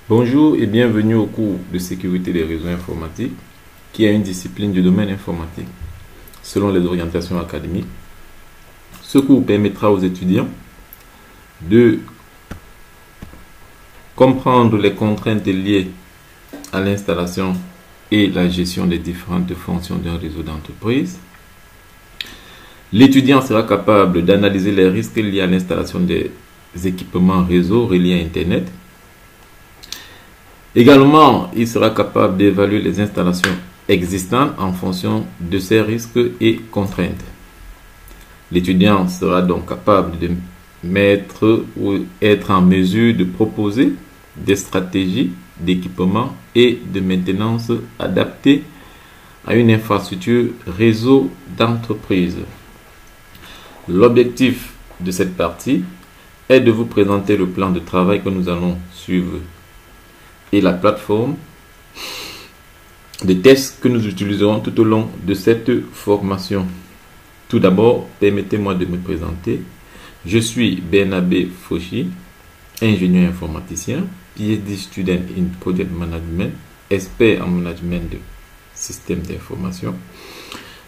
Bonjour et bienvenue au cours de sécurité des réseaux informatiques, qui est une discipline du domaine informatique, selon les orientations académiques. Ce cours permettra aux étudiants de comprendre les contraintes liées à l'installation et la gestion des différentes fonctions d'un réseau d'entreprise. L'étudiant sera capable d'analyser les risques liés à l'installation des équipements réseau reliés à Internet. Également, il sera capable d'évaluer les installations existantes en fonction de ces risques et contraintes. L'étudiant sera donc capable de mettre ou être en mesure de proposer des stratégies d'équipement et de maintenance adaptées à une infrastructure réseau d'entreprise. L'objectif de cette partie est de vous présenter le plan de travail que nous allons suivre et la plateforme de tests que nous utiliserons tout au long de cette formation. Tout d'abord, permettez-moi de me présenter. Je suis Bernabé Fauchi, ingénieur informaticien, PhD student in Project Management, expert en management de systèmes d'information.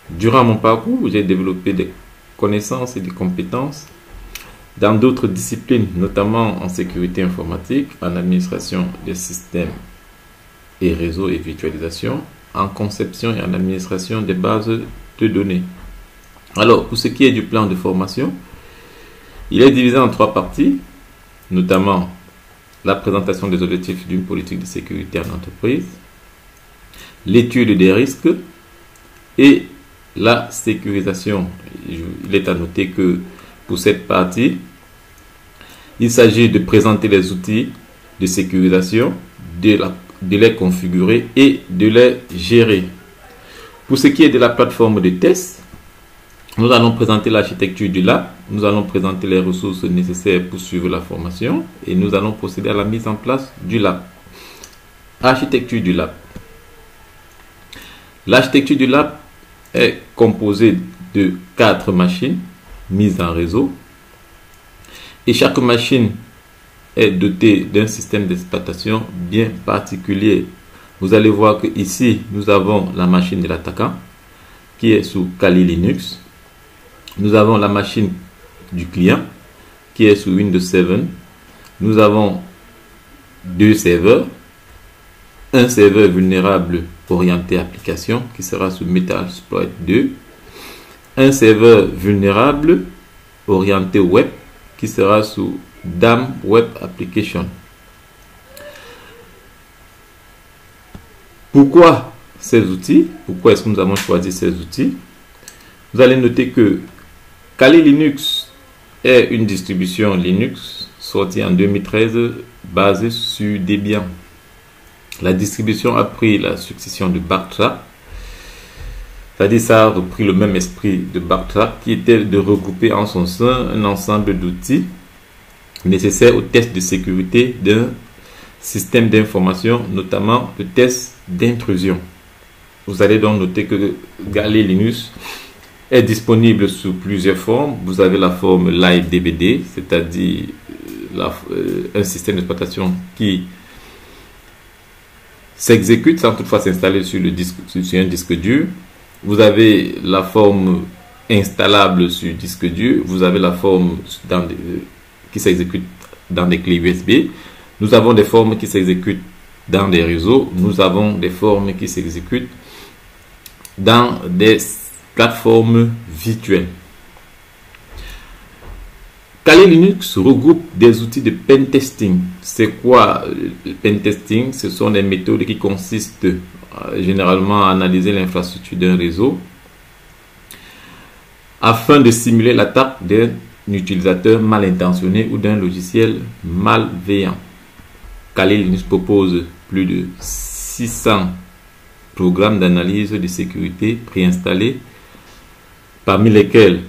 Durant mon parcours, j'ai développé des connaissances et des compétences dans d'autres disciplines, notamment en sécurité informatique, en administration des systèmes et réseaux et virtualisation, en conception et en administration des bases de données. Alors, pour ce qui est du plan de formation, il est divisé en 3 parties, notamment la présentation des objectifs d'une politique de sécurité en entreprise, l'étude des risques et la sécurisation. Il est à noter que pour cette partie, il s'agit de présenter les outils de sécurisation, de les configurer et de les gérer. Pour ce qui est de la plateforme de test, nous allons présenter l'architecture du lab, nous allons présenter les ressources nécessaires pour suivre la formation et nous allons procéder à la mise en place du lab. Architecture du lab. L'architecture du lab est composée de 4 machines mises en réseau et chaque machine est dotée d'un système d'exploitation bien particulier. Vous allez voir que ici nous avons la machine de l'attaquant qui est sous Kali Linux. Nous avons la machine du client qui est sous Windows 7. Nous avons 2 serveurs. Un serveur vulnérable orienté application qui sera sous Metasploit 2. Un serveur vulnérable orienté web qui sera sous DAM Web Application. Pourquoi ces outils? Pourquoi est-ce que nous avons choisi ces outils? Vous allez noter que Kali Linux est une distribution Linux sortie en 2013 basée sur Debian. La distribution a pris la succession de Bartra. C'est-à-dire ça a repris le même esprit de Bartra qui était de regrouper en son sein un ensemble d'outils nécessaires au test de sécurité d'un système d'information, notamment le test d'intrusion. Vous allez donc noter que Kali Linux est disponible sous plusieurs formes. Vous avez la forme Live DVD, c'est-à-dire un système d'exploitation qui s'exécute sans toutefois s'installer sur un disque dur. Vous avez la forme installable sur disque dur. Vous avez la forme qui s'exécute dans des clés USB. Nous avons des formes qui s'exécutent dans des réseaux. Nous avons des formes qui s'exécutent dans des plateformes virtuelles. Kali Linux regroupe des outils de pentesting. C'est quoi le pentesting? Ce sont des méthodes qui consistent généralement à analyser l'infrastructure d'un réseau afin de simuler l'attaque d'un utilisateur mal intentionné ou d'un logiciel malveillant. Kali Linux propose plus de 600 programmes d'analyse de sécurité préinstallés, parmi lesquels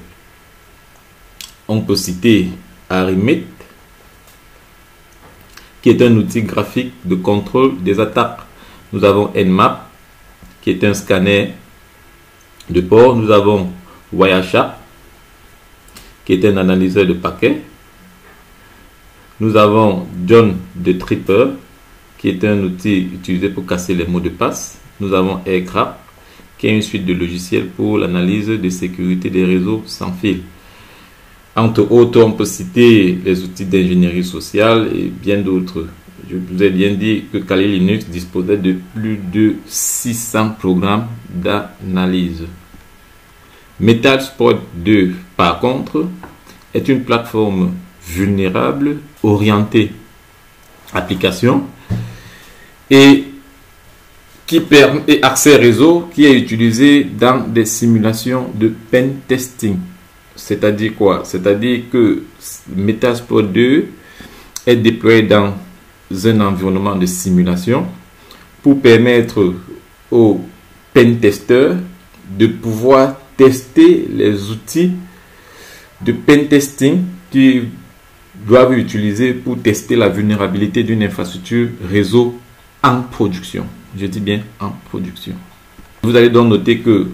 on peut citer Arimit, qui est un outil graphique de contrôle des attaques. Nous avons Nmap, qui est un scanner de port. Nous avons Wireshark, qui est un analyseur de paquets. Nous avons John the Tripper, qui est un outil utilisé pour casser les mots de passe. Nous avons Aircraft, qui est une suite de logiciels pour l'analyse de sécurité des réseaux sans fil. Entre autres, on peut citer les outils d'ingénierie sociale et bien d'autres. Je vous ai bien dit que Kali Linux disposait de plus de 600 programmes d'analyse. Metasploit 2, par contre, est une plateforme vulnérable orientée application et qui permet accès réseau qui est utilisé dans des simulations de pen testing. C'est-à-dire quoi? C'est-à-dire que Metasploit 2 est déployé dans un environnement de simulation pour permettre aux pen testeurs de pouvoir tester les outils de pen testing qu'ils doivent utiliser pour tester la vulnérabilité d'une infrastructure réseau en production. Je dis bien en production. Vous allez donc noter que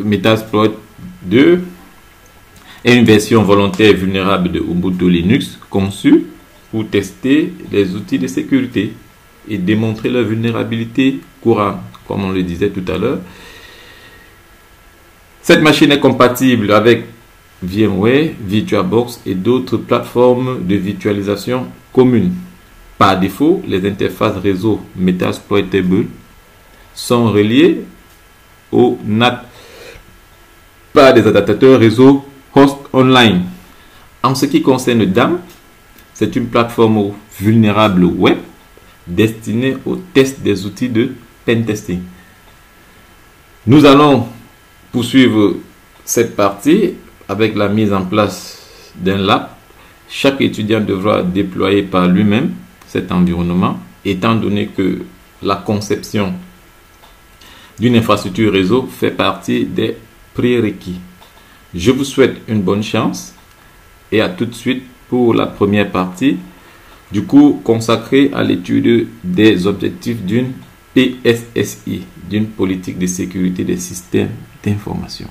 Metasploit 2 est une version volontaire vulnérable de Ubuntu Linux conçue pour tester les outils de sécurité et démontrer leur vulnérabilité courante, comme on le disait tout à l'heure. Cette machine est compatible avec VMware, VirtualBox et d'autres plateformes de virtualisation communes. Par défaut, les interfaces réseau Metasploitable sont reliées au NAT par des adaptateurs réseau host online. En ce qui concerne DAM, c'est une plateforme vulnérable web destinée au test des outils de pen testing. Nous allons poursuivre cette partie avec la mise en place d'un lab. Chaque étudiant devra déployer par lui-même cet environnement, étant donné que la conception d'une infrastructure réseau fait partie des prérequis. Je vous souhaite une bonne chance et à tout de suite pour la première partie du cours consacré à l'étude des objectifs d'une PSSI, d'une politique de sécurité des systèmes d'information.